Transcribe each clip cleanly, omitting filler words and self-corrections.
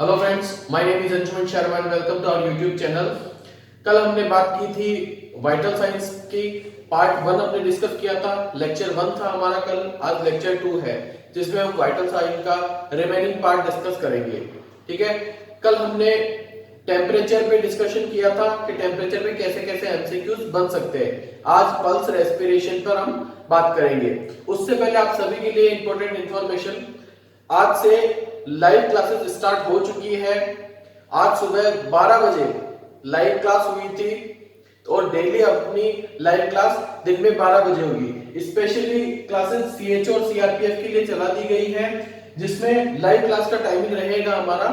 Hello friends, my name is Anshuman Sharma and welcome to our YouTube channel. कल हमने बात की थी वाइटल साइंस की पार्ट 1 हमने डिस्कस किया था। लेक्चर 1 था हमारा कल, आज लेक्चर 2 है जिसमें हम वाइटल साइंस का रिमेनिंग पार्ट डिस्कस करेंगे। ठीक है, कल हमने टेम्परेचर पे डिस्कशन किया था कि टेम्परेचर पे कैसे कैसे एमसीक्यूज बन सकते हैं। आज पल्स रेस्पिरेशन पर हम बात करेंगे। उससे पहले आप सभी के लिए इंपॉर्टेंट इंफॉर्मेशन, आज से लाइव क्लासेस स्टार्ट हो चुकी है। आज सुबह 12 बजे लाइव क्लास हुई थी और डेली अपनी लाइव क्लास दिन में 12 बजे होगी। स्पेशली क्लासेस सीएचओ और सीआरपीएफ के लिए चला दी गई है, जिसमें लाइव क्लास का टाइमिंग रहेगा हमारा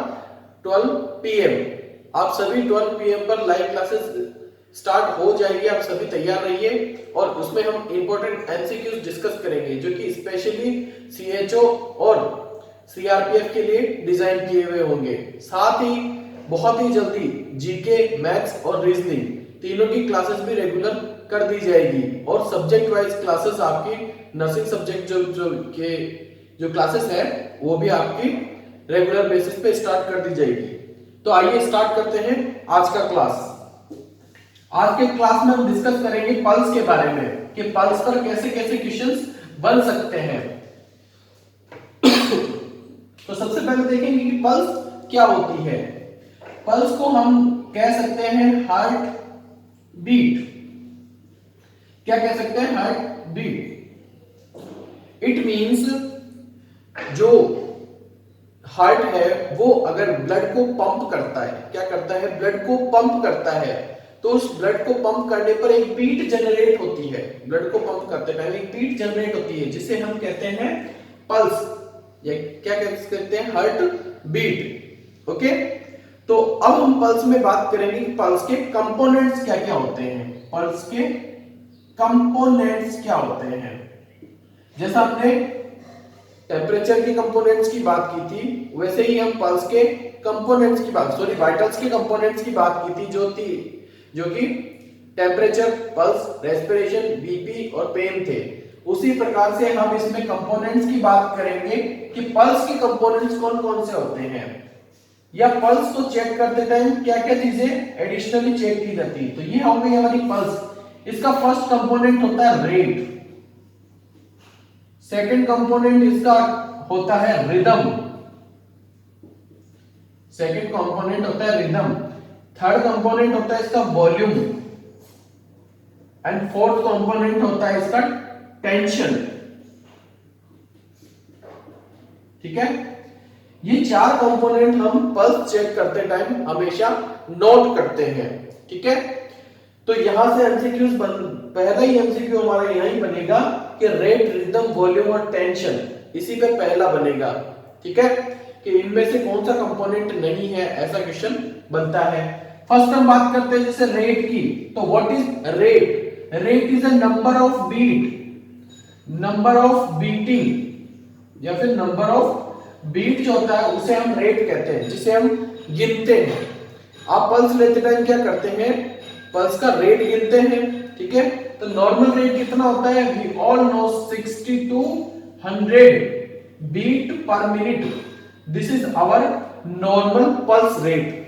12 पीएम। आप सभी 12 पीएम पर लाइव क्लासेस स्टार्ट हो जाएगी, आप सभी तैयार रहिए। और उसमें हम इंपॉर्टेंट एमसीक्यूज डिस्कस करेंगे जो कि स्पेशली सीएचओ और सीआरपीएफ के लिए डिजाइन किए हुए होंगे। साथ ही बहुत ही जल्दी जीके, मैथ्स और रीजनिंग तीनों की क्लासेस भी रेगुलर कर दी जाएगी। और सब्जेक्ट वाइज क्लासेस आपकी नर्सिंग सब्जेक्ट जो क्लासेस है वो भी आपकी रेगुलर बेसिस पे स्टार्ट कर दी जाएगी। तो आइए स्टार्ट करते हैं आज का क्लास। आज के क्लास में हम डिस्कस करेंगे पल्स के बारे में कि पल्स पर कैसे कैसे क्वेश्चंस बन सकते हैं। तो सबसे पहले देखेंगे कि पल्स क्या होती है। पल्स को हम कह सकते हैं हार्ट बीट। क्या कह सकते हैं? Heart beat. इट मींस जो हार्ट है वो अगर ब्लड को पंप करता है, क्या करता है? ब्लड को पंप करता है, तो उस ब्लड को पंप करने पर एक बीट जनरेट होती है। ब्लड को पंप करते टाइम एक बीट जनरेट होती है जिसे हम कहते हैं पल्स। ये क्या कहते हैं? Heart beat. ओके, तो अब हम पल्स में बात करेंगे कि पल्स के कंपोनेंट्स क्या क्या होते हैं। पल्स के कंपोनेंट्स क्या होते हैं? जैसा हमने टेम्परेचर के कंपोनेंट्स की बात की थी, वैसे ही हम पल्स के कंपोनेंट्स की बात, वाइटल्स के कंपोनेंट्स की बात की थी, जो कि टेम्परेचर, पल्स, रेस्पिरेशन, बीपी और पेन थे। उसी प्रकार से हम इसमें कंपोनेंट्स की बात करेंगे कि पल्स के कंपोनेंट्स कौन कौन से होते हैं, या पल्स को चेक करते टाइम क्या क्या चीजें एडिशनली चेक की जाती है। तो ये हो गई हमारी पल्स। इसका फर्स्ट कंपोनेंट होता है रेट, सेकंड कंपोनेंट इसका होता है रिदम, सेकंड कंपोनेंट होता है रिदम, थर्ड कंपोनेंट होता है इसका वॉल्यूम एंड फोर्थ कंपोनेंट होता है इसका टेंशन। ठीक है, ये चार कंपोनेंट हम पल्स चेक करते टाइम हमेशा नोट करते हैं। ठीक है, तो यहां से एमसीक्यूज पहला ही एमसीक्यू हमारा यहां ही बनेगा कि रेट, रिदम, वॉल्यूम और टेंशन, इसी पे पहला बनेगा। ठीक है, कि इनमें से कौन सा कंपोनेंट नहीं है, ऐसा क्वेश्चन बनता है। फर्स्ट हम बात करते हैं जैसे रेट की। तो what is rate? Rate is a number of beat, number of beating, या फिर नंबर ऑफ बीट जो होता है उसे हम रेट कहते हैं, जिसे हम गिनते हैं। आप पल्स लेते टाइम क्या करते हैं? पल्स का रेट गिनते हैं। ठीक है, तो नॉर्मल रेट कितना होता है? We all know 60 to 100 beat per minute. This is our normal pulse rate.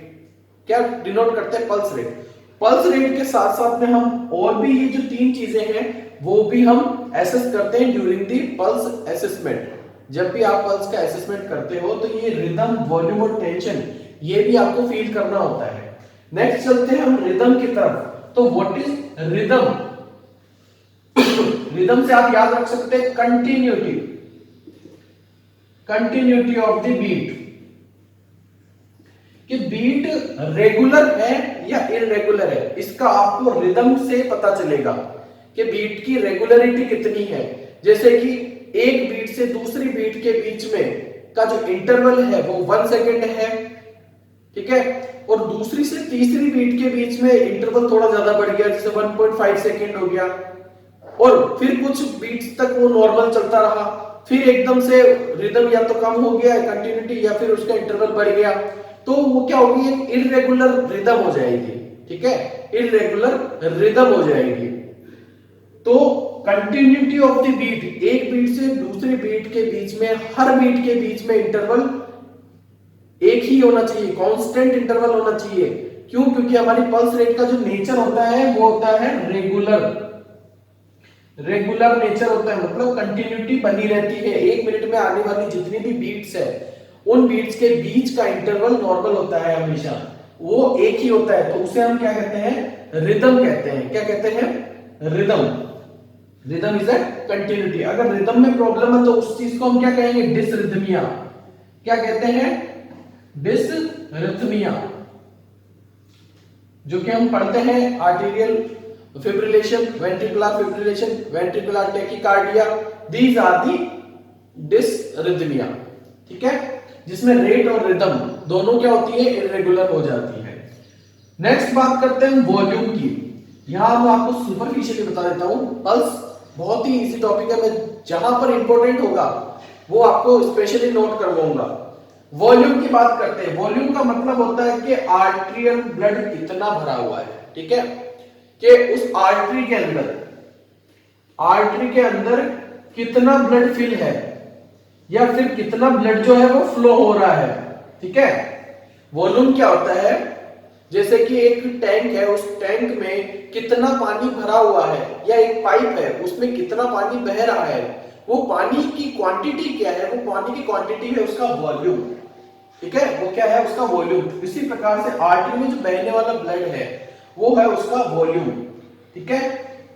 क्या डिनोट करते हैं? Pulse rate. पल्स रेट के साथ साथ में हम और भी ये जो तीन चीजें हैं वो भी हम एसेस करते हैं ड्यूरिंग दी पल्स असेसमेंट। जब भी आप पल्स का असेसमेंट करते हो तो ये रिदम, वॉल्यूम और टेंशन ये भी आपको फील करना होता है। नेक्स्ट चलते हैं हम रिदम की तरफ। तो व्हाट इज रिदम? रिदम से आप याद रख सकते हैं continuity, continuity of the beat, कि बीट रेगुलर है या इरेगुलर है। इसका आपको रिदम से पता चलेगा कि बीट की रेगुलरिटी कितनी है। जैसे कि एक बीट से दूसरी बीट के बीच में का जो इंटरवल है वो 1 सेकेंड है। ठीक है, और दूसरी से तीसरी बीट के बीच में इंटरवल थोड़ा ज्यादा बढ़ गया, जैसे 1.5 सेकेंड हो गया, और फिर कुछ बीट्स तक वो नॉर्मल चलता रहा, फिर एकदम से रिदम या तो कम हो गया कंटिन्यूटी, या फिर उसका इंटरवल बढ़ गया, तो वो क्या होगी? एक इरेगुलर रिदम हो जाएगी। ठीक है, इरेगुलर रिदम हो जाएगी। तो कंटिन्यूटी ऑफ द बीट, एक बीट से दूसरी बीट के बीच में, हर बीट के बीच में इंटरवल एक ही होना चाहिए, कांस्टेंट इंटरवल होना चाहिए। क्यों? क्योंकि हमारी पल्स रेट का जो नेचर होता है वो होता है रेगुलर। रेगुलर नेचर होता है, मतलब कंटिन्यूटी बनी रहती है। एक मिनट में आने वाली जितनी भी बीट्स है उन बीट्स के बीच का इंटरवल नॉर्मल होता है हमेशा, वो एक ही होता है। तो उसे हम क्या कहते हैं? रिदम कहते हैं। क्या कहते हैं? Rhythm. Rhythm is a continuity. अगर रिदम में प्रॉब्लम है तो उस चीज को हम क्या कहेंगे? डिसरिथमिया। क्या कहते हैं? डिसरिथमिया। जो कि हम पढ़ते हैं arterial fibrillation, ventricular fibrillation, ventricular tachycardia, these are the dysrhythmia. ठीक है, जिसमें रेट और रिदम दोनों क्या होती है? इरेगुलर हो जाती है। नेक्स्ट बात करते हैं वॉल्यूम की। यहां मैं आपको सुपरफिशियली बता देता हूं, पल्स बहुत ही इजी टॉपिक है, मैं जहां पर इंपॉर्टेंट होगा वो आपको स्पेशली नोट करवाऊंगा। वॉल्यूम की बात करते हैं। वॉल्यूम का मतलब होता है कि आर्टरियल ब्लड कितना भरा हुआ है। ठीक है, कि उस आर्टरी के अंदर कितना ब्लड फिल है, या फिर कितना ब्लड जो है वो फ्लो हो रहा है। ठीक है, वॉल्यूम क्या होता है? जैसे कि एक टैंक है, उस टैंक में कितना पानी भरा हुआ है, या एक पाइप है उसमें कितना पानी बह रहा है, वो पानी की क्वांटिटी क्या है? वो पानी की क्वांटिटी है उसका वॉल्यूम। ठीक है, वो क्या है? उसका वॉल्यूम। इसी प्रकार से आर्टरी में जो बहने वाला ब्लड है वो है उसका वॉल्यूम। ठीक है,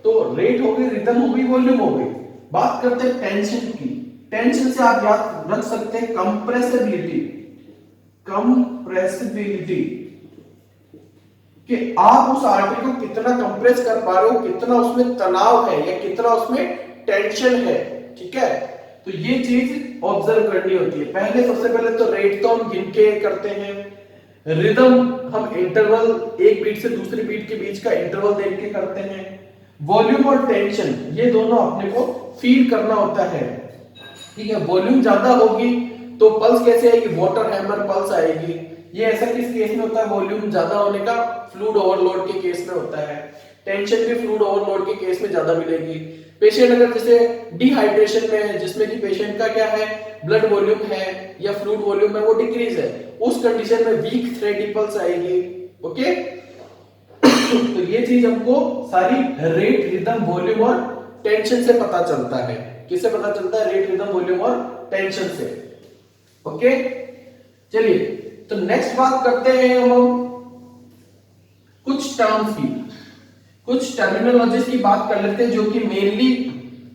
तो रेट हो गई, रिदम हो गई, वॉल्यूम हो गई। बात करते हैं टेंशन की। टेंशन से आप याद रख सकते हैं कंप्रेसिबिलिटी। कंप्रेसिबिलिटी कि आप उस आर्टरी को कितना कंप्रेस कर पा रहे हो, कितना उसमें तनाव है या कितना उसमें टेंशन है। ठीक है, तो ये चीज ऑब्जर्व करनी होती है। पहले सबसे पहले तो रेट तो हम गिन के करते हैं, रिदम हम इंटरवल एक बीट से दूसरी बीट के बीच का इंटरवल देख के करते हैं, वॉल्यूम और टेंशन ये दोनों अपने को फील करना होता है। ठीक है, वॉल्यूम ज्यादा होगी तो पल्स कैसे आएगी? वाटर हैमर पल्स आएगी। ये ऐसा किस केस में होता है? वॉल्यूम ज्यादा होने का, फ्लूइड ओवरलोड के केस में होता है। टेंशन भी फ्लूइड ओवरलोड के केस में ज्यादा मिलेगी। पेशेंट अगर जैसे डिहाइड्रेशन में है, जिसमें कि पेशेंट का क्या है? ब्लड वॉल्यूम है या फ्लूइड वॉल्यूम है वो डिक्रीज है, उस कंडीशन में वीक थ्रेडी पल्स आएगी। ओके तो ये चीज हमको सारी रेट, रिदम, वॉल्यूम और टेंशन से पता चलता है। किससे पता चलता है? रेट, रिदम, वॉल्यूम और टेंशन से। ओके चलिए, तो नेक्स्ट बात करते हैं हम कुछ टर्म्स की, कुछ टर्मिनोलॉजीज की बात कर लेते हैं जो कि मेनली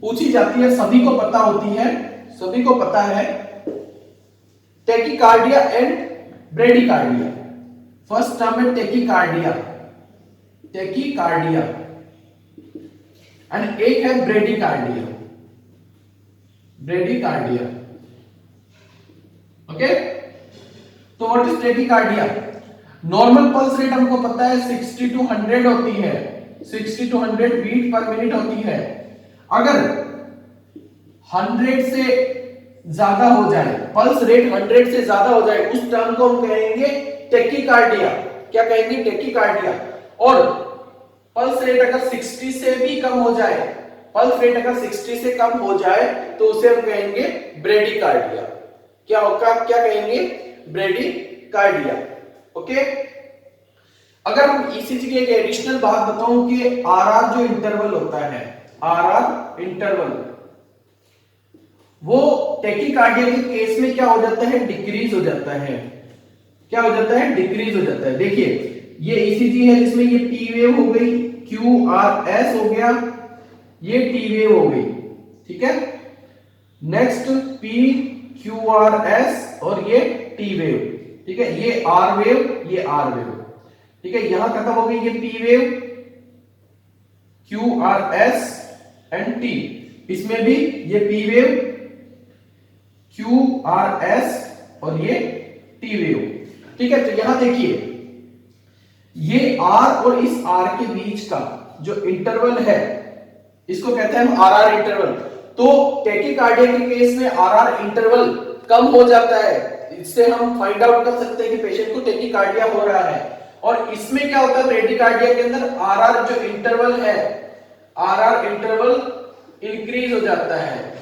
पूछी जाती है, सभी को पता होती है, सभी को पता है। Tachycardia and bradycardia. First term है टैकीकार्डिया, टैकीकार्डिया, एंड एक है ब्रेडिकार्डिया, ब्रेडिकार्डिया। ओके तो what is tachycardia? Normal pulse rate हमको पता है 60 to 100 होती है, 60 to 100 बीट पर मिनट होती है। अगर 100 से ज्यादा हो जाए, पल्स रेट 100 से ज्यादा हो जाए, उस टर्म को हम कहेंगे टैकीकार्डिया। क्या कहेंगे? टैकीकार्डिया। और पल्स रेट अगर 60 से भी कम हो जाए, पल्स रेट अगर 60 से कम हो जाए तो उसे हम कहेंगे ब्रेडिकार्डिया। क्या होगा? क्या कहेंगे? ब्रेडिकार्डिया। ओके अगर हम ईसीजी की एक एडिशनल बात बताऊं कि आरआर जो इंटरवल होता है, आरआर इंटरवल, वो टैकीकार्डिया के केस में क्या हो जाता है? डिक्रीज हो जाता है। क्या हो जाता है? डिक्रीज हो जाता है। देखिए ये ईसीजी है जिसमें ये पी वेव हो गई, क्यू आर एस हो गया, ये टी वेव हो गई। ठीक है, next P Q R S और ये टी वेव। ठीक है, ये आर वेव, ये आर वेव। ठीक है, यहां खत्म हो गई ये P wave, Q R S and T. इसमें भी ये P wave, Q R S और ये टी वेव। ठीक है, तो यहां देखिए ये आर और इस आर के बीच का जो इंटरवल है इसको कहते हैं हम आर आर इंटरवल। तो टैकीकार्डिया के केस में आर आर इंटरवल कम हो जाता है। इससे हम फाइंड आउट कर सकते हैं कि पेशेंट को टैकीकार्डिया हो रहा है। और इसमें क्या होता है? ब्रेडिकार्डिया के अंदर आर आर जो इंटरवल है, आर आर इंटरवल इंक्रीज हो जाता है।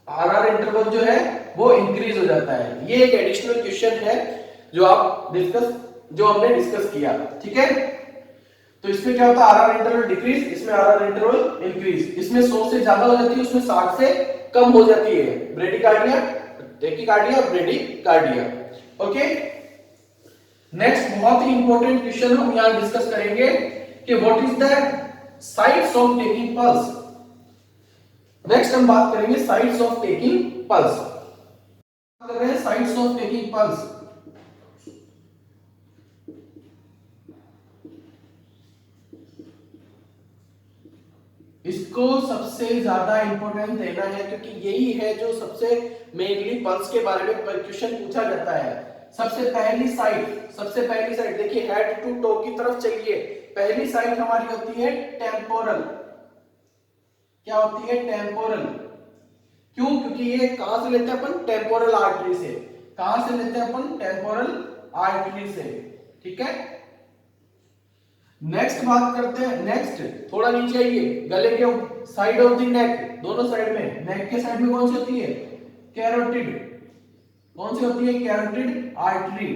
आर आर इंटरवल जो है वो इंक्रीज हो जाता है। ये एक एडिशनल क्वेश्चन है जो हमने डिस्कस किया, ठीक है। तो इसमें क्या होता है, आरआर इंटरवल डिक्रीज, इसमें आरआर इंटरवल इंक्रीज। इसमें 100 से ज्यादा हो जाती है, उसमें 60 से कम हो जाती है। Bradycardia, tachycardia, bradycardia. Okay, next बहुत ही इंपॉर्टेंट क्वेश्चन हम यहां डिस्कस करेंगे कि what is the sites of taking pulse. Next हम बात करेंगे साइट्स ऑफ टेकिंग पल्स। कर रहे हैं साइट्स ऑफ टेकिंग पल्स। इसको सबसे ज्यादा इंपॉर्टेंस देना है क्योंकि यही है जो सबसे मेनली पल्स के बारे में क्वेश्चन पूछा जाता है। सबसे पहली साइड देखिए, हेड टू टो की तरफ चलिए। पहली साइड हमारी होती है टेम्पोरल। क्या होती है? टेम्पोरल। क्यों? क्योंकि ये कहां से लेते हैं अपन? टेम्पोरल आर्टरी से। कहां से लेते हैं अपन? टेम्पोरल आर्टरी से, ठीक है। नेक्स्ट बात करते हैं, नेक्स्ट थोड़ा नीचे आइए, गले के साइड ऑफ द नेक, दोनों साइड में, नेक के साइड में कौन सी होती है? कैरोटिड। कौन सी होती है? कैरोटिड आर्टरी,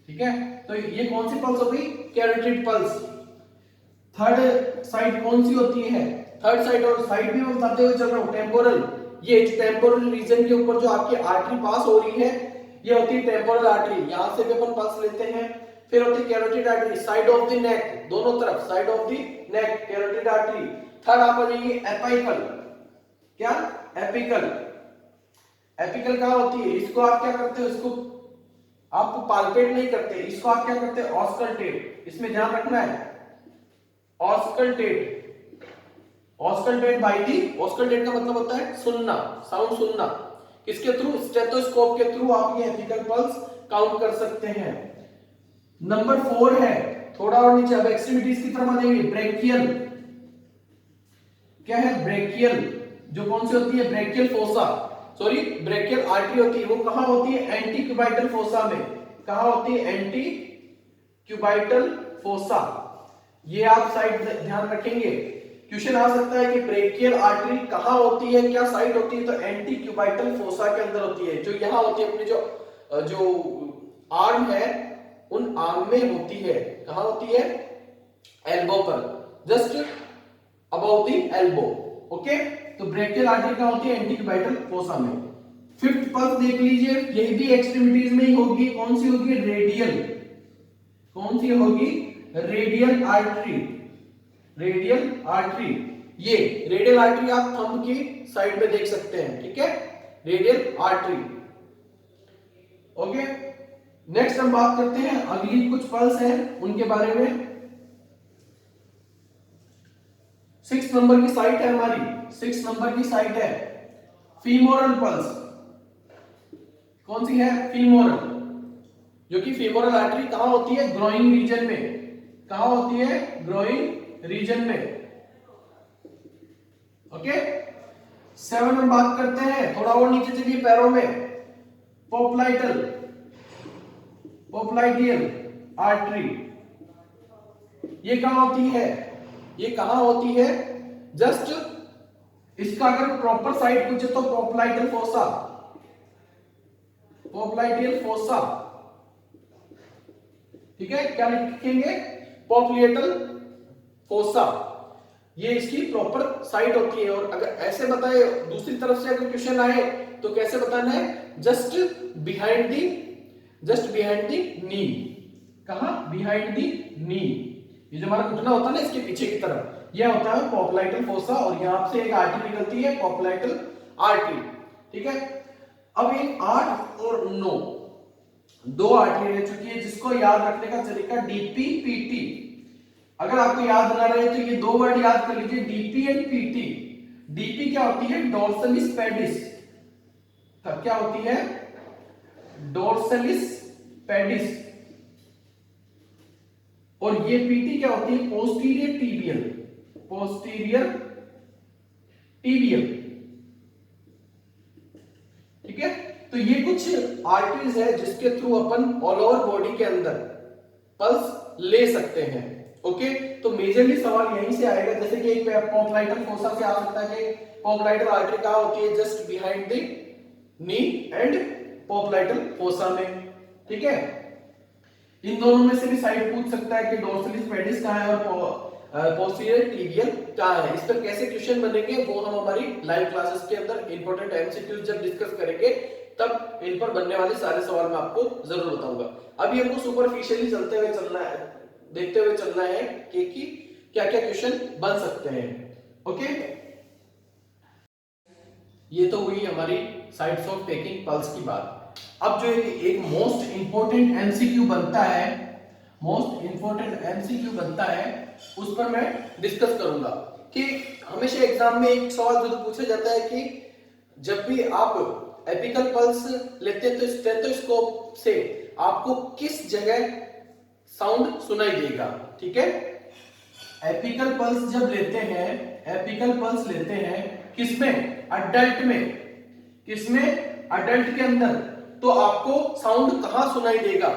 ठीक है। तो ये कौन सी पल्स होगी? Carotid pulse. थर्ड साइड कौन सी होती है? थर्ड साइड, और साइड भी मैं बताते हुए चल रहा हूं, टेम्पोरल। ये टेम्पोरल रीजन के ऊपर जो आपकी आर्टरी पास हो रही है, ये होती है टेम्पोरल आर्टरी। यहां से भी अपन पल्स लेते हैं। फिर होती है carotid artery, side of the neck, दोनों तरफ, side of the neck, carotid artery. Third आप आ जाइए एपिकल। क्या? एपिकल। एपिकल कहां होती है? इसको आप क्या करते हो? इसको आप पाल्पेट नहीं करते, इसको आप क्या करते हैं? ऑस्कल्टेट। इसमें ध्यान रखना है, auscultate. Auscultate by the, auscultate का मतलब होता है सुनना, साउंड सुनना। किसके थ्रू? स्टेथोस्कोप के थ्रू आप ये एपिकल पल्स काउंट कर सकते हैं। नंबर 4 है, थोड़ा और नीचे, अब एक्सट्रीमिटीज की तरफ आ जाएंगे। ब्रेकियल। क्या है? ब्रेकियल, जो कौन सी होती है? Brachial fossa, sorry brachial artery होती है। वो कहां होती है? एंटी क्यूबाइटल फोसा में। कहां होती है? Anti cubital fossa. ये आप साइड ध्यान रखेंगे, क्वेश्चन आ सकता है कि ब्रेकियल आर्टरी कहां होती है, क्या साइड होती है? तो एंटी क्यूबाइटल फोसा के अंदर होती है, जो यहां होती है अपनी जो आर्म है, उन आर्म में होती है। कहां होती है? एल्बो पर, just about the elbow. Okay, तो ब्रेकियल आर्टरी कहां होती है? एंटी क्यूबाइटल फोसा में। फिफ्थ पल्स देख लीजिए, यही भी एक्सट्रीमिटीज में ही होगी। कौन सी होगी? रेडियल। कौन सी होगी? Radial artery. रेडियल आर्टरी, ये रेडियल आर्टरी आप थंब की साइड में देख सकते हैं, ठीक है, रेडियल आर्टरी। ओके, नेक्स्ट हम बात करते हैं, अगली कुछ पल्स हैं उनके बारे में। 6 नंबर की साइट है हमारी, 6 नंबर की साइट है फीमोरल पल्स। कौन सी है? फीमोरल, जो कि फीमोरल आर्टरी कहां होती है? ग्रोइंग रीजन में। कहां होती है? ग्रोइंग रीजन में। ओके, 7 हम बात करते हैं, थोड़ा और नीचे चलिए पैरों में, पोप्लाइटल, पोप्लाइडियल आर्टरी। ये कहां होती है? ये कहां होती है? जस्ट इसका अगर प्रॉपर साइड पूछे तो पोप्लाइटल फोसा, पोप्लाइडियल फोसा, ठीक है। क्या लिखेंगे? पोप्लिएटल फोसा, ये इसकी प्रॉपर साइड होती है। और अगर ऐसे बताए दूसरी तरफ से अगर क्वेश्चन आए तो कैसे बताना है? जस्ट बिहाइंड दी नी। कहां? बिहाइंड दी नी। ये जो हमारा घुटना होता है ना, इसके पीछे की तरफ, यह होता है पोप्लाइटल फोसा, और यहां से एक आर्टरी निकलती है, पोप्लाइटल आर्टरी, ठीक है। अब ये 8 और 9 दो आर्टरी रह चुकी है, जिसको याद रखने का तरीका डीपी पीटी। अगर आपको याद ना रहे तो ये दो वर्ड याद कर लीजिए, डीपी एंड पीटी। डीपी क्या होती है? डोर्सलिस पेडिस। क्या होती है? डोर्सलिस पेडिस। और ये पीटी क्या होती है? पोस्टीरियर टीबियल, पोस्टीरियर टीबियल, ठीक है। तो ये कुछ आर्टरीज है जिसके थ्रू अपन ऑल ओवर बॉडी के अंदर पल्स ले सकते हैं। ओके, तो मेजरली सवाल यहीं से आएगा, जैसे कि एक पोप्लाइटल फोसा से आ सकता है कि पोप्लाइटल आर्टरी कहां होती है? Just behind the knee and popliteal fossa में। ठीक है, इन दोनों में से भी साइड पूछ सकता है कि डोर्सलिस पेडिस कहाँ है और पोस्टीरियर टिबियल कहाँ है। इस पर कैसे क्वेश्चन बनेंगे वो हम हमारी लाइव क्लासेस के अंदर इंपॉर्टेंट एमसीक्यूज जब डिस्कस करेंगे तब इन पर बनने वाले सारे सवाल मैं आपको जरूर बताऊंगा। अभी हमको सुपरफिशियली चलते हुए चलना है, देखते हुए चलना है कि क्या क्या क्वेश्चन बन सकते हैं। ओके, ये तो हुई हमारी साइड्स ऑफ टेकिंग पल्स की बात। अब जो एक मोस्ट इंपॉर्टेंट एमसीक्यू बनता है, मोस्ट इंपॉर्टेंट एमसीक्यू बनता है, उस पर मैं डिस्कस करूंगा कि हमेशा एग्जाम में एक सवाल जरूर पूछा जाता है कि जब भी आप एपिकल पल्स लेते हैं तो स्टेथोस्कोप से आपको किस जगह साउंड सुनाई देगा। ठीक है, एपिकल पल्स जब लेते हैं, एपिकल पल्स लेते हैं किसमें, अडल्ट में, किसमें, अडल्ट के अंदर, तो आपको साउंड कहां सुनाई देगा,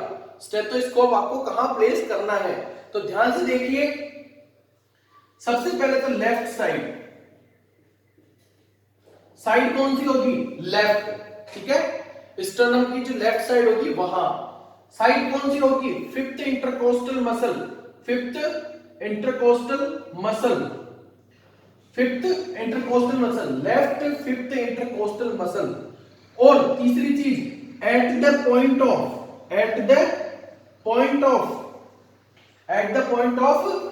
स्टेथोस्कोप आपको कहां प्लेस करना है। तो ध्यान से देखिए, सबसे पहले तो लेफ्ट साइड, साइड कौन सी होगी, लेफ्ट। ठीक है, स्टर्नम की जो लेफ्ट साइड होगी वहां साइड कौन सी होगी, fifth intercostal muscle, fifth intercostal muscle, fifth intercostal muscle, left fifth intercostal muscle. और तीसरी चीज, at the point of, at the point of, at the point of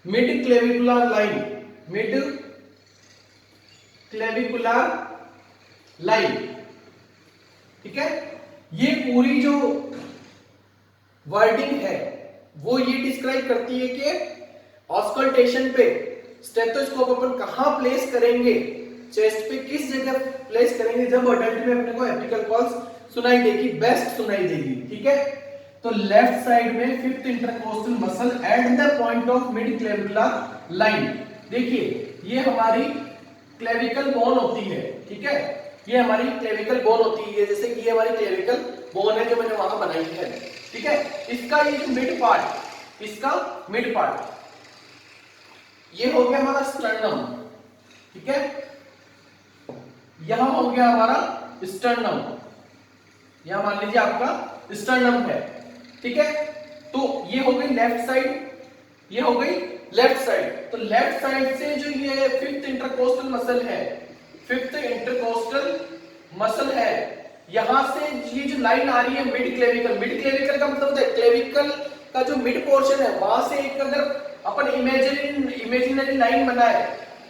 mid clavicular line, mid clavicular line. ठीक है, ये पूरी जो wording है वो ये डिस्क्राइब करती है कि ऑस्कल्टेशन पे स्टेथोस्कोप अपन कहां प्लेस करेंगे, चेस्ट पे किस जगह प्लेस करेंगे जब अडल्ट में अपने को एपिकल पल्स सुनाई देगी, बेस्ट सुनाई देगी। ठीक है, तो लेफ्ट साइड में fifth intercostal muscle at the point of mid clavicular line. देखिए ये हमारी क्लेविकल बोन होती है। ठीक है, ये हमारी क्लेविकल बोन होती है, जैसे कि ये हमारी क्लेविकल बोन है जो मैंने वहां बनाई है। ठीक है, इसका ये जो मिड पार्ट, इसका मिड पार्ट ये हो गया हमारा स्टर्नम। ठीक है, यहां हो गया हमारा स्टर्नम, यहां मान लीजिए आपका स्टर्नम है। ठीक है, तो ये हो गई लेफ्ट साइड, ये हो गई लेफ्ट साइड। तो लेफ्ट साइड से जो ये फिफ्थ इंटरकोस्टल मसल है, फिफ्थ इंटरकोस्टल मसल है, यहां से ये जो लाइन आ रही है मिड क्लेविकल, मिड क्लेविकल का मतलब है क्लेविकल का जो मिड पोर्शन है वहां से एक अगर अपन इमेजिनरी लाइन बनाए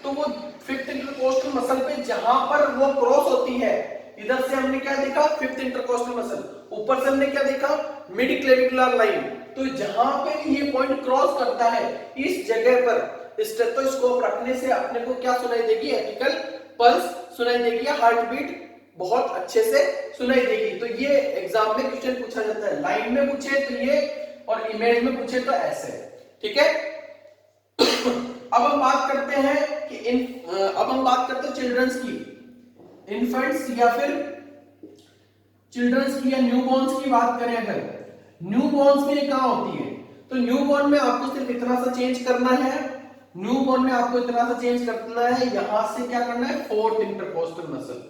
तो वो फिफ्थ इंटरकोस्टल मसल पे जहां पर वो क्रॉस होती है, इधर से हमने क्या देखा, फिफ्थ इंटरकोस्टल मसल, ऊपर से हमने क्या देखा, मिड क्लेविकुलर लाइन। तो जहां पे ये पॉइंट क्रॉस करता है इस जगह पर स्टेथोस्कोप रखने से अपने को क्या सुनाई देगी, एपिकल पल्स सुनाई देगी, हार्ट बीट बहुत अच्छे से सुनाई देगी। तो ये एग्जाम में क्वेश्चन पूछा जाता है, लाइन में पूछे तो ये और इमेज में पूछे तो ऐसे। ठीक है, अब हम बात करते हैं कि अब हम बात करते हैं चिल्ड्रंस की, इन्फेंट्स या फिर चिल्ड्रंस की या न्यूबॉर्न्स की बात करें अगर, न्यूबॉर्न्स में कहां होती है, तो न्यूबॉर्न में आपको सिर्फ इतना सा चेंज करना है, न्यूबॉर्न में आपको इतना सा चेंज करना है, यहां से क्या करना है, fourth intercostal muscle,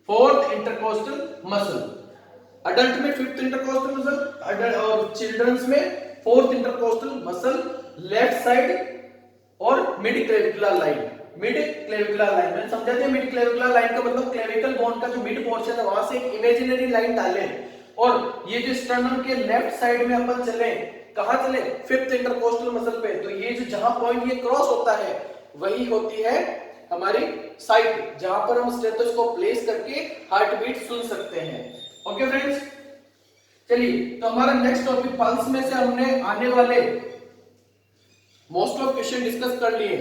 fourth intercostal muscle. Adult में फिफ्थ इंटरकोस्टल मसल, अडल्ट और चिल्ड्रंस में fourth intercostal muscle, left side और mid clavicular line, mid clavicular line मैंने समझा दिया। मिड क्लेविकुलर लाइन का मतलब क्लेविकल बोन का जो मिड पोर्शन है वहां से एक इमेजिनरी लाइन डालें, और ये जो स्टर्नम के लेफ्ट साइड में अपन चले, कहां चले, फिफ्थ इंटरकोस्टल मसल पे, तो ये जो जहां पॉइंट ये क्रॉस होता है वही होती है हमारी साइट, जहां पर हम स्टेथोस्कोप प्लेस करके हार्ट बीट सुन सकते हैं। ओके फ्रेंड्स, चलिए तो हमारा नेक्स्ट टॉपिक पल्स में से हमने आने वाले मोस्ट ऑफ क्वेश्चन डिस्कस कर लिए।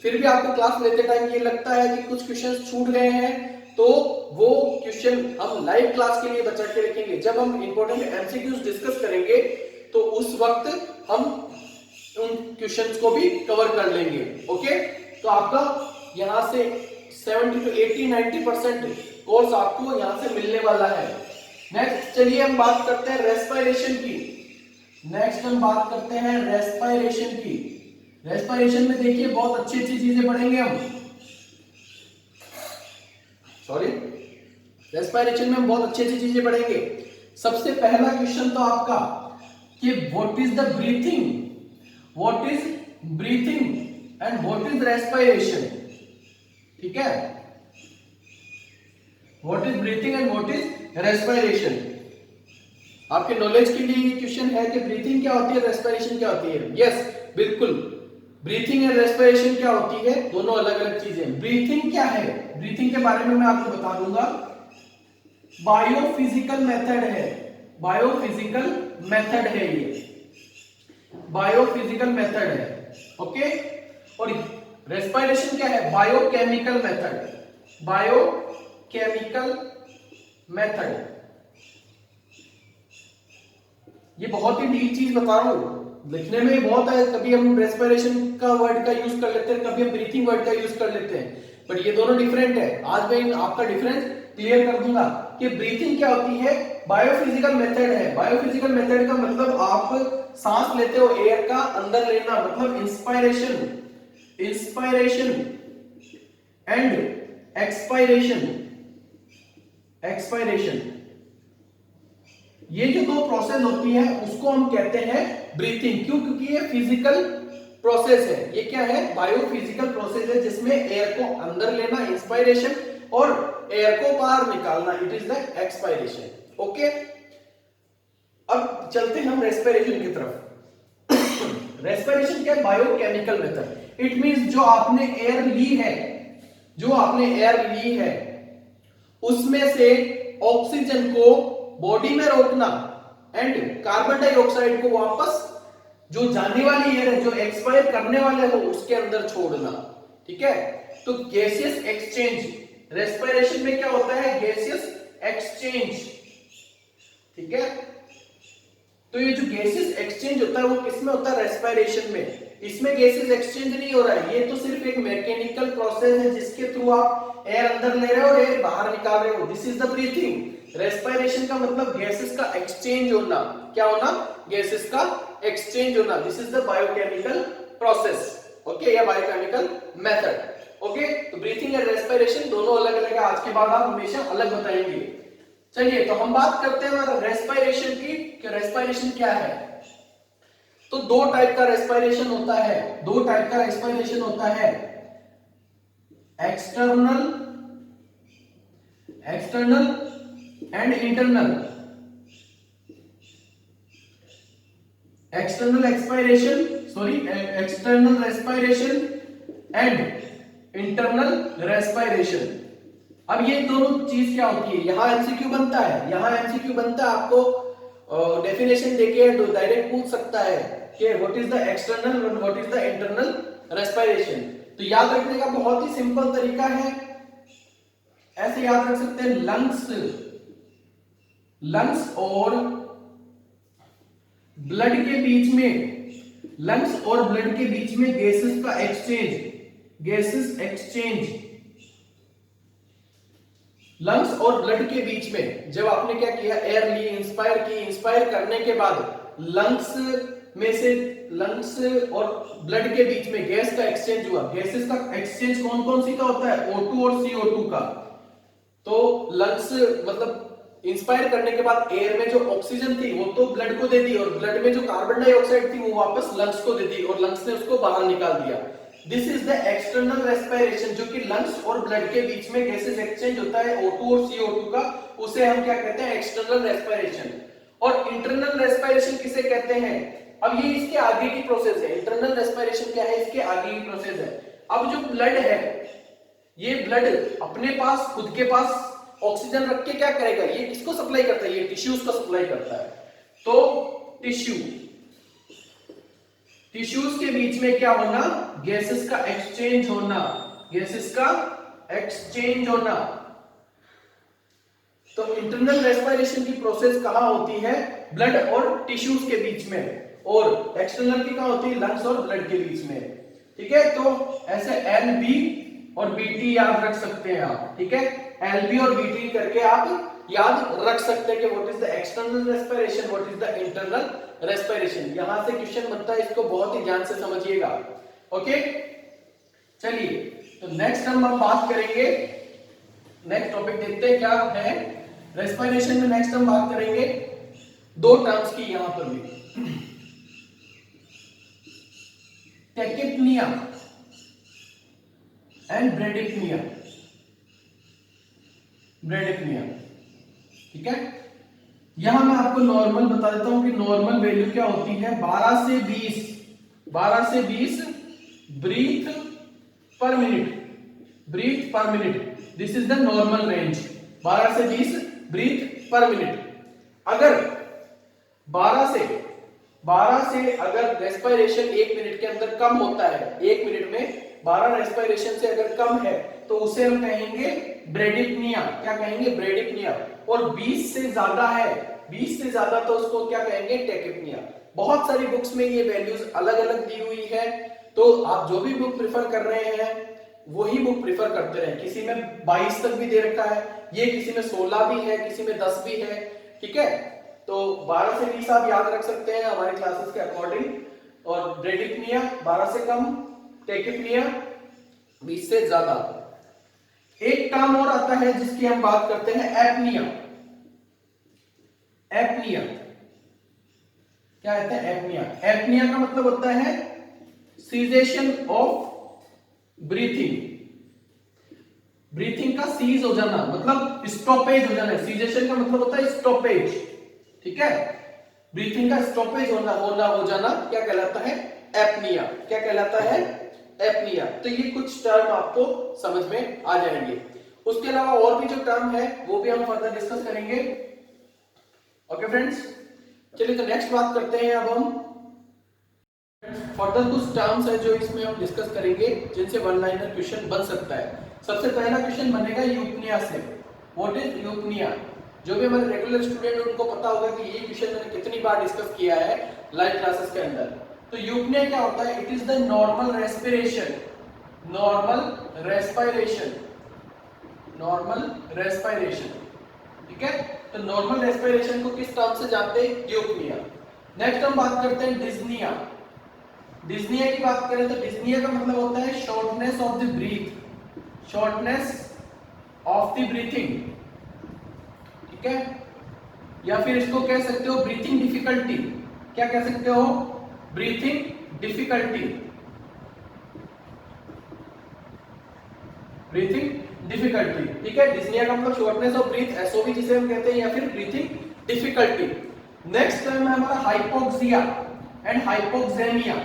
फिर भी आपको क्लास लेते टाइम ये लगता है कि कुछ क्वेश्चंस छूट गए हैं, तो वो क्वेश्चन हम लाइव क्लास के लिए बचा के रखेंगे। जब हम इंपॉर्टेंट एमसीक्यूज डिस्कस करेंगे तो उस वक्त हम उन क्वेश्चंस को भी कवर कर लेंगे। ओके, तो आपका यहां से 70 to 80-90% कोर्स आपको यहां से मिलने वाला है। नेक्स्ट चलिए हम बात करते हैं रेस्पिरेशन की। नेक्स्ट हम बात करते हैं रेस्पिरेशन की। रेस्पिरेशन में देखिए बहुत अच्छी अच्छी चीजें पढ़ेंगे हम, सॉरी रेस्पिरेशन में हम बहुत अच्छी अच्छी चीजें पढ़ेंगे। सबसे पहला क्वेश्चन तो आपका कि what is the breathing, what is breathing and what is respiration. ठीक है, what is breathing and what is respiration. आपके नॉलेज के लिए क्वेश्चन है कि ब्रीथिंग क्या होती है, रेस्पिरेशन क्या होती है। यस, बिल्कुल, ब्रीथिंग एंड रेस्पिरेशन क्या होती है, दोनों अलग अलग चीजें। ब्रीथिंग क्या है, ब्रीथिंग के बारे में मैं आपको बता दूंगा। बायोफिजिकल मेथड है, बायोफिजिकल मेथड है, ये बायोफिजिकल मेथड है। ओके, और रेस्पिरेशन क्या है, बायोकेमिकल मेथड, बायोकेमिकल मेथड। ये बहुत ही डीप चीज बता रहा हूं, लिखने में बहुत है, कभी हम रेस्पिरेशन का वर्ड का यूज कर लेते हैं, कभी हम ब्रीथिंग वर्ड का यूज कर लेते हैं, बट ये दोनों डिफरेंट है। आज मैं आपका डिफरेंस क्लियर कर दूंगा कि ब्रीथिंग क्या होती है, बायोफिजिकल मेथड है। बायोफिजिकल मेथड का मतलब आप सांस लेते हो, एयर का अंदर लेना, मतलब inspiration, inspiration and expiration, expiration, ये जो दो प्रोसेस होती है उसको हम कहते हैं ब्रीथिंग। क्यों, क्योंकि ये फिजिकल प्रोसेस है। ये क्या है, बायोफिजिकल प्रोसेस है, जिसमें एयर को अंदर लेना इंस्पायरेशन और एयर को बाहर निकालना it is the expiration. Okay, अब चलते हैं हम रेस्पिरेशन की तरफ। रेस्पिरेशन क्या है, बायोकेमिकल मेथड। इट मींस जो आपने एयर ली है, जो आपने एयर ली है उसमें से ऑक्सीजन को बॉडी में रोकना एंड कार्बन डाइऑक्साइड को वापस जो जाने वाली एयर है, जो एक्सपायर करने वाले हो, उसके अंदर छोड़ना। ठीक है, तो गैसियस एक्सचेंज रेस्पिरेशन में क्या होता है, गैसियस एक्सचेंज। ठीक है, तो ये जो गैसियस एक्सचेंज होता है वो किसमें होता है, रेस्पिरेशन में। इसमें गैसेस एक्सचेंज नहीं हो रहा है, ये तो सिर्फ एक मैकेनिकल प्रोसेस है जिसके थ्रू आप एयर अंदर ले रहे हो और एयर बाहर निकाल रहे हो। This is the breathing. Respiration का मतलब गैसेस का एक्सचेंज होना, क्या होना, गैसेस का एक्सचेंज होना। This is the biochemical process, okay, या बायोकेमिकल मेथड। ओके, तो ब्रीथिंग एंड रेस्पिरेशन दोनों अलग अलग है, आज के बाद आप हमेशा अलग बताएंगे। चलिए, तो हम बात करते हैं रेस्पिरेशन की, कि रेस्पिरेशन क्या है। तो दो टाइप का रेस्पिरेशन होता है, दो टाइप का रेस्पिरेशन होता है, external, external and internal. External expiration, sorry, external respiration and internal respiration. अब ये दोनों चीज क्या होती है, यहां एमसीक्यू बनता है, यहां एमसीक्यू बनता है, आपको डेफिनेशन देके डायरेक्ट पूछ सकता है कि व्हाट इज द एक्सटर्नल और what is the internal respiration. तो याद रखने का बहुत ही सिंपल तरीका है, ऐसे याद रख सकते हैं, लंग्स, लंग्स और ब्लड के बीच में, लंग्स और ब्लड के बीच में गैसेस का एक्सचेंज, गैसेस एक्सचेंज, लंग्स और ब्लड के बीच में जब आपने क्या किया, एयर ली, इंस्पायर की, इंस्पायर करने के बाद लंग्स में से, लंग्स और ब्लड के बीच में गैस का एक्सचेंज हुआ। गैसेस का एक्सचेंज कौन कौन सी का होता है, O2 और CO2 का। तो लंग्स मतलब इंस्पायर करने के बाद एयर में जो ऑक्सीजन थी वो तो ब्लड को दे दी, और ब्लड में जो कार्बन डाइऑक्साइड थी वो वापस लंग्स को दे दी, और लंग्स ने उसको बाहर निकाल दिया। This is the external respiration, जो कि लंग्स और ब्लड के बीच में गैसेस एक्सचेंज होता है O2 और CO2 का, उसे हम क्या कहते हैं, एक्सटर्नल रेस्पिरेशन। और इंटरनल रेस्पिरेशन किसे कहते हैं, अब ये इसके आगे की प्रोसेस है। इंटरनल रेस्पिरेशन क्या है, इसके आगे की प्रोसेस है। अब जो ब्लड है, ये ब्लड अपने पास, खुद के पास ऑक्सीजन रख के क्या करेगा, ये किसको सप्लाई करता है, ये टिश्यूज को सप्लाई करता है। तो टिश्यू, टिश्यूज के बीच में क्या होना, गैसेस का एक्सचेंज होना, गैसेस का एक्सचेंज होना। तो इंटरनल रेस्पिरेशन की प्रोसेस कहां होती है, ब्लड और टिश्यूज के बीच में, और एक्सटर्नल की कहां होती है, लंग्स और ब्लड के बीच में। ठीक है, तो ऐसे LB और BT याद रख सकते हैं आप। ठीक है, LB और BT करके आप याद रख सकते हैं कि what is the external respiration, what is the internal respiration. यहां से क्वेश्चन बनता है, इसको बहुत ही ध्यान से समझिएगा। ओके, चलिए, तो नेक्स्ट हम बात करेंगे नेक्स्ट टॉपिक देखते हैं क्या है रेस्पिरेशन में। नेक्स्ट हम बात करेंगे दो टर्म्स की यहां पर भी, टेकिपनिया एंड ब्रेडिपनिया। ब्रेडिपनिया, ठीक है। यहां मैं आपको नॉर्मल बता देता हूं कि नॉर्मल वैल्यू क्या होती है, 12 से 20 breath per minute, breath per minute, this is the normal range. 12 से 20 ब्रीथ पर मिनट। अगर 12 से अगर रेस्पिरेशन 1 मिनट के अंदर कम होता है, 1 मिनट में 12 रेस्पिरेशन से अगर कम है तो उसे हम कहेंगे ब्रेडिपनिया। क्या कहेंगे, ब्रेडिपनिया। और 20 से ज्यादा है, 20 से ज्यादा तो उसको क्या कहेंगे, टेकिपनिया। बहुत सारी बुक्स में ये वैल्यूज अलग अलग दी हुई है, तो आप जो भी बुक प्रिफर कर रहे हैं वही बुक प्रिफर करते रहे। किसी में 22 तक भी दे रखा है, ये किसी में 16 भी है, किसी में 10 भी है, ठीक है। तो 12 से 20 आप याद रख सकते हैं हमारी क्लासेस के अकॉर्डिंग। और ब्रेडिपनिया 12 से कम, टेकिपनिया 20 से ज्यादा। एक टर्म और आता है जिसकी हम बात करते हैं, एपनिया। एपनिया क्या कहते हैं, एपनिया। एपनिया का मतलब होता है सीजेशन ऑफ ब्रीथिंग। ब्रीथिंग का सीज हो जाना, मतलब स्टॉपेज हो जाना। सीजेशन का मतलब होता है स्टॉपेज, ठीक है। ब्रीथिंग का स्टॉपेज हो जाना क्या कहलाता है, एपनिया। क्या कहलाता है, एपनिया। तो ये कुछ टर्म आपको समझ में आ जाएंगे। उसके अलावा और भी जो टर्म है वो भी हम फर्दर डिस्कस करेंगे। ओके फ्रेंड्स, चलिए तो नेक्स्ट बात करते हैं अब हम। फर्दर कुछ टर्म्स है जो इसमें हम डिस्कस करेंगे जिनसे वन लाइनर क्वेश्चन बन सकता है। सबसे पहला क्वेश्चन बनेगा यूपनिया से। What is यूपनिया? जो भी हमारे रेगुलर स्टूडेंट उनको पता होगा कि ये क्वेश्चन मैंने कितनी बार डिस्कस किया है लाइव क्लासेस के अंदर। तो यूपनिया क्या होता है, it is the normal respiration, normal respiration, normal respiration, ठीक है। तो नॉर्मल रेस्पिरेशन को किस टर्म से जानते हैं, यूपनिया। नेक्स्ट हम बात करते हैं डिस्निया। डिस्निया की बात करें तो डिस्निया का मतलब होता है shortness of the breath, shortness of the breathing, ठीक है। या फिर इसको कह सकते हो ब्रीथिंग डिफिकल्टी। क्या कह सकते हो, ब्रीथिंग डिफिकल्टी, ब्रीथिंग डिफिकल्टी, ठीक है। डिस्निया का मतलब शॉर्टनेस ऑफ ब्रीथ, एसओबी जिसे हम कहते हैं, या फिर ब्रीथिंग डिफिकल्टी। नेक्स्ट टर्म है हमारा हाइपोक्सिया एंड हाइपोक्सेमिया।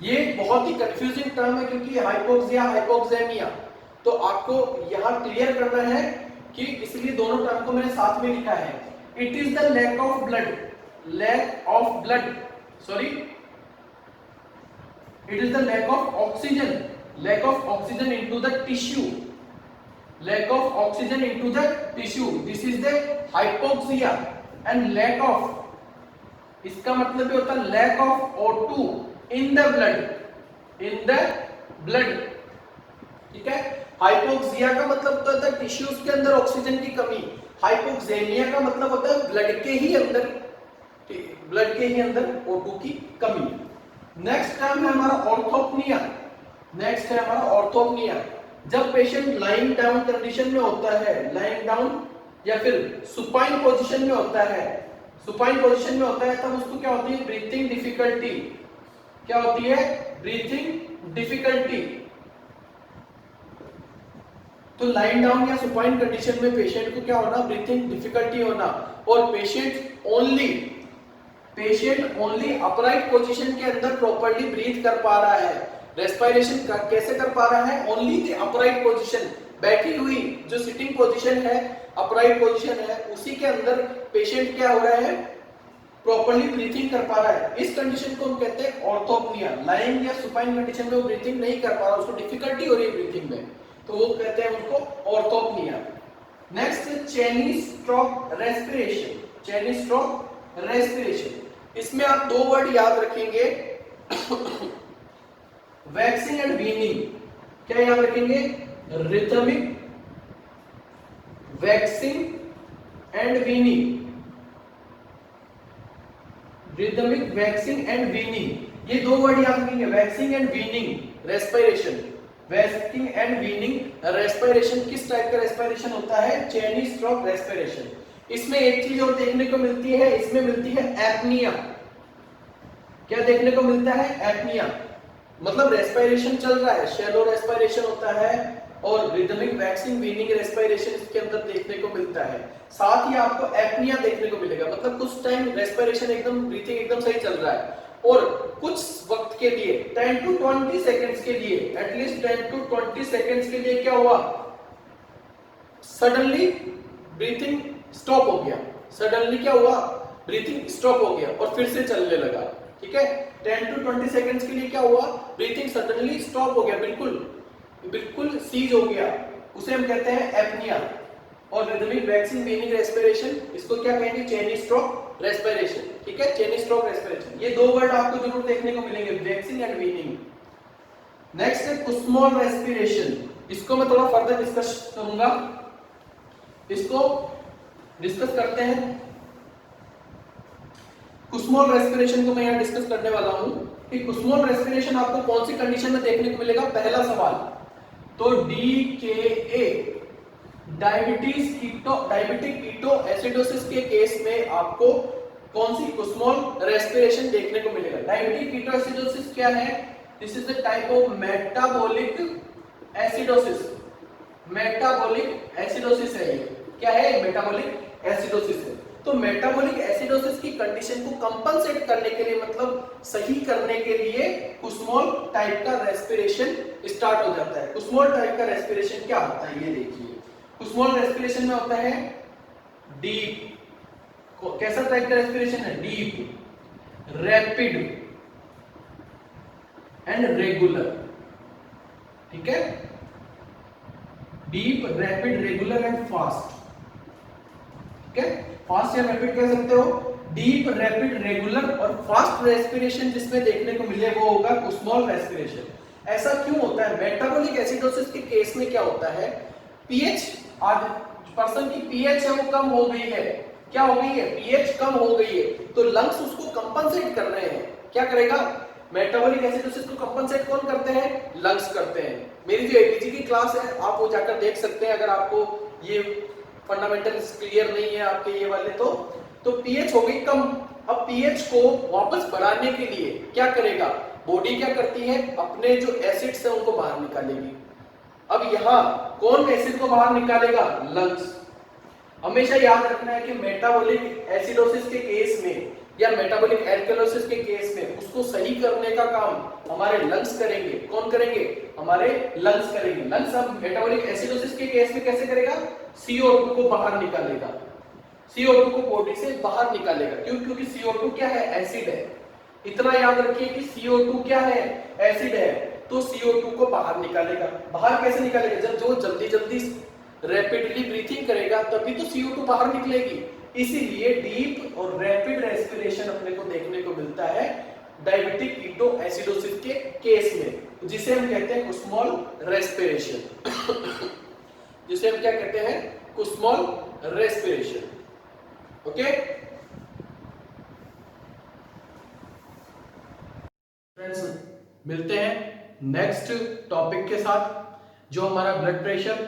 ये बहुत ही कंफ्यूजिंग टर्म है क्योंकि हाइपोक्सिया, हाइपोक्सेमिया, तो आपको यहां क्लियर करना है कि इसलिए दोनों टर्म को मैंने साथ में लिखा है। It is the lack of blood, lack of blood, sorry, it is the lack of oxygen, lack of oxygen into the tissue, lack of oxygen into the tissue, this is the hypoxia. And lack of, इसका मतलब भी होता है lack of O2 in the blood, in the blood, ठीक है। Hypoxia का मतलब होता है टिश्यूज के अंदर ऑक्सीजन की कमी। हाइपोक्सेमिया का मतलब होता है ब्लड के ही अंदर, ब्लड के ही अंदर O2 की कमी। नेक्स्ट टर्म है हमारा ऑर्थोपनिया। नेक्स्ट है हमारा ऑर्थोपनिया। जब पेशेंट लाइंग डाउन कंडीशन में होता है, लाइंग डाउन या फिर सुपाइन पोजीशन में होता है, सुपाइन पोजीशन में होता है, तब उसको क्या होती है, ब्रीथिंग डिफिकल्टी। क्या होती है, ब्रीथिंग डिफिकल्टी। तो लाइन डाउन या सुपाइन कंडीशन में पेशेंट को क्या होना, ब्रीथिंग डिफिकल्टी होना। और पेशेंट ओनली अपराइट पोजीशन के अंदर प्रॉपर्ली ब्रीथ कर पा रहा है। रेस्पिरेशन कैसे कर पा रहा है, ओनली द अपराइट पोजीशन, बैठी हुई जो सिटिंग पोजीशन है, अपराइट पोजीशन है, उसी के अंदर पेशेंट क्या हो रहा है, प्रॉपर्ली ब्रीथिंग कर पा रहा है। इस कंडीशन को हम कहते हैं ऑर्थोपनिया। लाइंग या सुपाइन कंडीशन में वो ब्रीथिंग नहीं कर पा रहा, उसको डिफिकल्टी हो रही है ब्रीथिंग में, तो वो कहते हैं उसको ऑर्थोपनिया। नेक्स्ट चेनी स्ट्रोक रेस्पिरेशन, चेनी स्ट्रोक रेस्पिरेशन। इसमें आप दो वर्ड याद रखेंगे, वैक्सिंग एंड वीनिंग। क्या याद रखेंगे, rhythmic waxing and weaning, rhythmic waxing and weaning, ये दो वर्ड याद रखेंगे, waxing and weaning respiration. Wasting and weaning respiration किस टाइप का रेस्पिरेशन होता है? चेनी स्ट्रोक रेस्पिरेशन। इसमें एक चीज और देखने को मिलती है, इसमें मिलती है एपनिया। क्या देखने को मिलता है? एपनिया, मतलब रेस्पिरेशन चल रहा है, शैलो रेस्पिरेशन होता है और रिदमिक वैक्सिंग वीनिंग रेस्पिरेशन इसके अंदर देखने को मिलता है। साथ ही आपको एपनिया देखने को मिलेगा, मतलब कुछ टाइम रेस्पिरेशन एकदम ब्रीथिंग एकदम सही चल रहा है और कुछ वक्त के लिए 10 to 20 सेकंड्स के लिए, एटलीस्ट 10 to 20 सेकंड्स के लिए क्या हुआ? सडनली ब्रीथिंग स्टॉप हो गया। सडनली क्या हुआ? ब्रीथिंग स्टॉप हो गया और फिर से चलने लगा। ठीक है, 10 to 20 सेकंड्स के लिए क्या हुआ? ब्रीथिंग सडनली स्टॉप हो गया, बिल्कुल सीज हो गया, उसे हम कहते हैं एपनिया। और रिदमिक वैक्सिंग वीनिंग रेस्पिरेशन, इसको क्या कहेंगे? चेनी स्ट्रोक रेस्पिरेशन। ठीक है, चेनी स्ट्रोक रेस्पिरेशन। ये दो वर्ड आपको जरूर देखने को मिलेंगे, वैक्सिंग एंड वीनिंग। नेक्स्ट है कुस्मोल रेस्पिरेशन। इसको मैं थोड़ा फर्दर डिस्कस करूंगा, इसको डिस्कस करते हैं। कुस्मोल रेस्पिरेशन को मैं यहां डिस्कस करने वाला हूं कि कुस्मोल रेस्पिरेशन आपको कौन सी कंडीशन में देखने को मिलेगा। पहला सवाल तो DKA डायबिटिक कीटो एसिडोसिस के केस में आपको कौन सी कुस्मोल रेस्पिरेशन देखने को मिलेगा। डायबिटिक कीटो एसिडोसिस क्या है? This is the type of metabolic acidosis. Metabolic acidosis है ये। क्या है? मेटाबॉलिक एसिडोसिस है। तो मेटाबॉलिक एसिडोसिस की कंडीशन को कंपनसेट करने के लिए, मतलब सही करने के लिए कुस्मोल टाइप का रेस्पिरेशन स्टार्ट हो जाता है। कुस्मोल टाइप का रेस्पिरेशन क्या होता है ये देखिए। कुस्मोल रेस्पिरेशन में होता है डीप, कैसा टाइप का रेस्पिरेशन है? Deep, rapid and regular. ठीक है, deep, rapid, regular and fast. ठीक है, फास्ट या रैपिड कह सकते हो। डीप, रैपिड, रेगुलर और फास्ट रेस्पिरेशन जिसमें देखने को मिले वो होगा कुस्मोल रेस्पिरेशन। ऐसा क्यों होता है? मेटाबॉलिक एसिडोसिस के केस में क्या होता है? पीएच, आज पर्सन की पीएच है वो कम हो गई है। क्या हो गई है? पीएच कम हो गई है, तो लंग्स उसको कंपनसेट कर रहे हैं। क्या करेगा? मेटाबॉलिक एसिडोसिस को कंपनसेट कौन करते हैं? लंग्स करते हैं। मेरी जो एपीजी की क्लास है आप वो जाकर देख सकते हैं, अगर आपको ये फंडामेंटल्स क्लियर नहीं है आपके ये वाले तो पीएच हो गई कम। अब पीएच को वापस बढ़ाने के लिए क्या करेगा? बॉडी क्या करती है? अपने जो एसिड्स हैं उनको बाहर निकालेगी। अब यहां कौन एसिड को बाहर निकालेगा? लंग्स। हमेशा याद रखना है कि मेटाबॉलिक एसिडोसिस के केस में या मेटाबॉलिक एल्कलोसिस के केस में उसको सही करने का काम हमारे लंग्स करेंगे। कौन करेंगे? हमारे लंग्स करेंगे। लंग्स अब मेटाबॉलिक एसिडोसिस के केस में कैसे करेगा? CO2 को बाहर निकालेगा। CO2 को बॉडी से बाहर निकालेगा। क्यों? क्योंकि CO2 क्या है? एसिड है। इतना याद रखिए कि CO2 क्या है? एसिड है। तो CO2 को बाहर निकालेगा। बाहर कैसे निकालेगा? जब जो जल्दी रैपिडली ब्रीथिंग करेगा तभी तो CO2 बाहर निकलेगी। इसीलिए डीप और रैपिड रेस्पिरेशन अपने को देखने को मिलता है डायबिटिक कीटो एसिडोसिस के केस में, जिसे हम कहते हैं कुस्मोल रेस्पिरेशन। जिसे हम क्या कहते हैं? कुस्मोल रेस्पिरेशन। ओके फ्रेंड्स, मिलते हैं नेक्स्ट टॉपिक के साथ, जो हमारा blood pressure,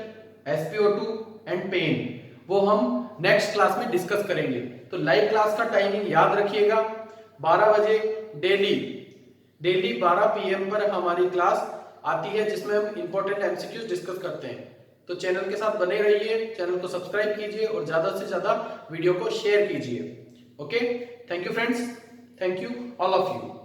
SpO2 and pen, वो हम नेक्स्ट क्लास में डिस्कस करेंगे। तो लाइव क्लास का टाइमिंग याद रखिएगा, 12 बजे डेली 12 PM पर हमारी क्लास आती है, जिसमें हम इंपॉर्टेंट MCQs डिस्कस करते हैं। तो चैनल के साथ बने रहिए, चैनल को सब्सक्राइब कीजिए और ज्यादा से ज्यादा वीडियो को शेयर कीजिए। Okay, thank you friends, thank you all of you.